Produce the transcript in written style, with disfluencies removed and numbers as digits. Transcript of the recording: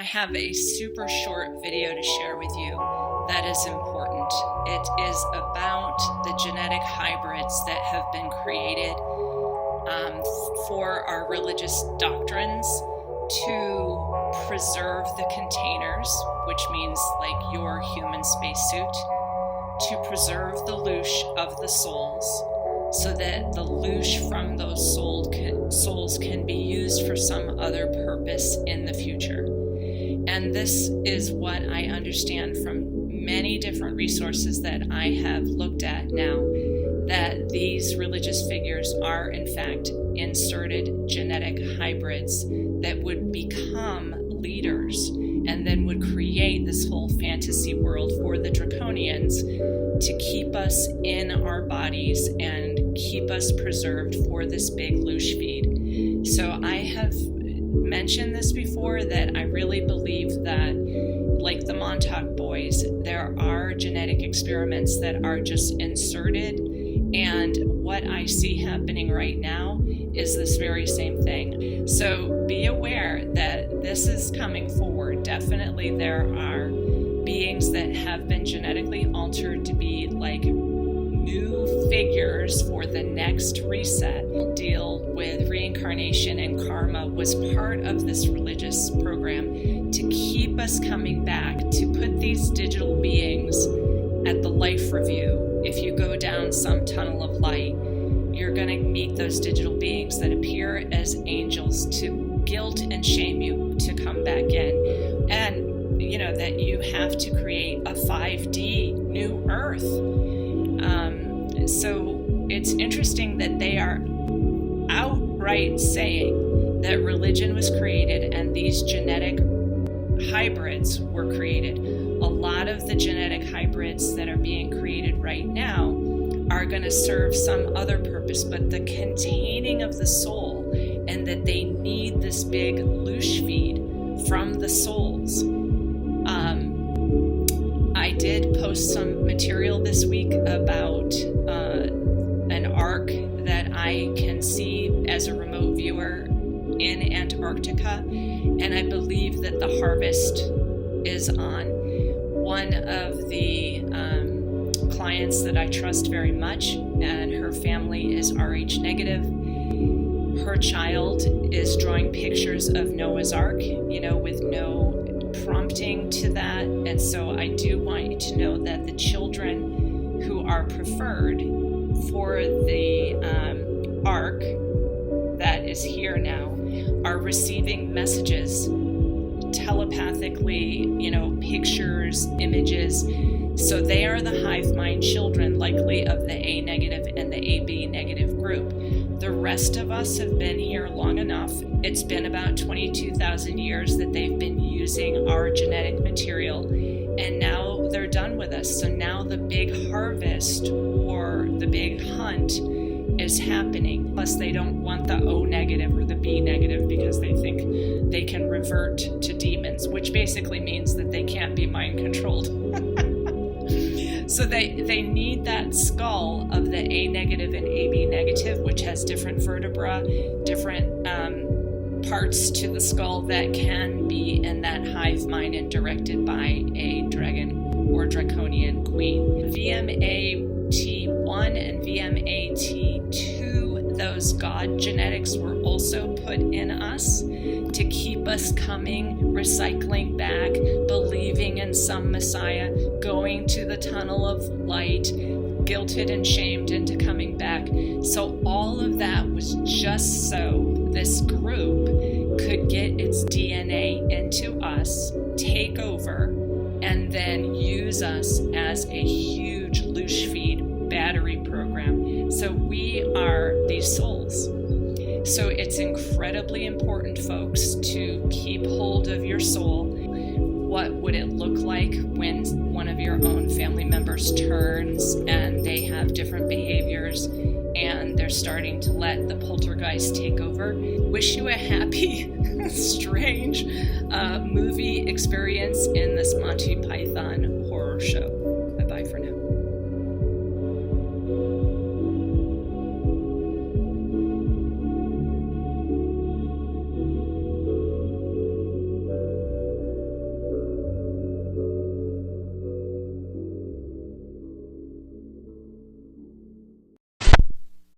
I have a super short video to share with you that is important. It is about the genetic hybrids that have been created for our religious doctrines to preserve the containers, which means like your human spacesuit, to preserve the loosh of the souls, so that the loosh from those souls can be used for some other purpose in the future. And this is what I understand from many different resources that I have looked at now, that these religious figures are in fact inserted genetic hybrids that would become leaders and then would create this whole fantasy world for the Draconians to keep us in our bodies and keep us preserved for this big loosh feed. So I have mentioned this before, that I really believe that, like the Montauk boys, there are genetic experiments that are just inserted, and what I see happening right now is this very same thing. So be aware that this is coming forward. Definitely there are beings that have been genetically altered to be like new figures for the next reset. Deal with reincarnation and karma was part of this religious program to keep us coming back, to put these digital beings at the life review. If you go down some tunnel of light, you're going to meet those digital beings that appear as angels to guilt and shame you to come back in. And you know that you have to create a 5D new earth. So it's interesting that they are outright saying that religion was created and these genetic hybrids were created. A lot of the genetic hybrids that are being created right now are going to serve some other purpose, but the containing of the soul, and that they need this big loosh feed from the souls. I did post some material this week about an ark that I can see as a remote viewer in Antarctica, and I believe that the harvest is on. One of the clients that I trust very much, and her family is Rh negative. Her child is drawing pictures of Noah's Ark, with no prompting to that. And so I do want you to know that the children who are preferred for the ark that is here now are receiving messages telepathically, pictures, images. So they are the hive mind children, likely of the A negative and the AB negative group. The rest of us have been here long enough. It's been about 22,000 years that they've been using our genetic material, and now they're done with us. So now the big harvest or the big hunt is happening. Plus they don't want the O negative or the B negative because they think they can revert to demons, which basically means that they can't be mind controlled. So they need that skull of the A negative and AB negative, which has different vertebrae, different parts to the skull that can be in that hive mind and directed by a dragon or draconian queen. VMAT1 and VMAT2, those God genetics were also put in us to keep us coming, recycling back, believing in some Messiah, going to the tunnel of light, guilted and shamed into coming back. So all of that was just so this group could get its DNA into us, take over, and then use us as a huge loosh feed battery program. So we are these souls. So it's incredibly important, folks, to keep hold of your soul. What would it look like when one of your own family members turns and they have different behaviors and they're starting to let the poltergeist take over? Wish you a happy, strange movie experience in this Monty Python horror show. Bye-bye for now.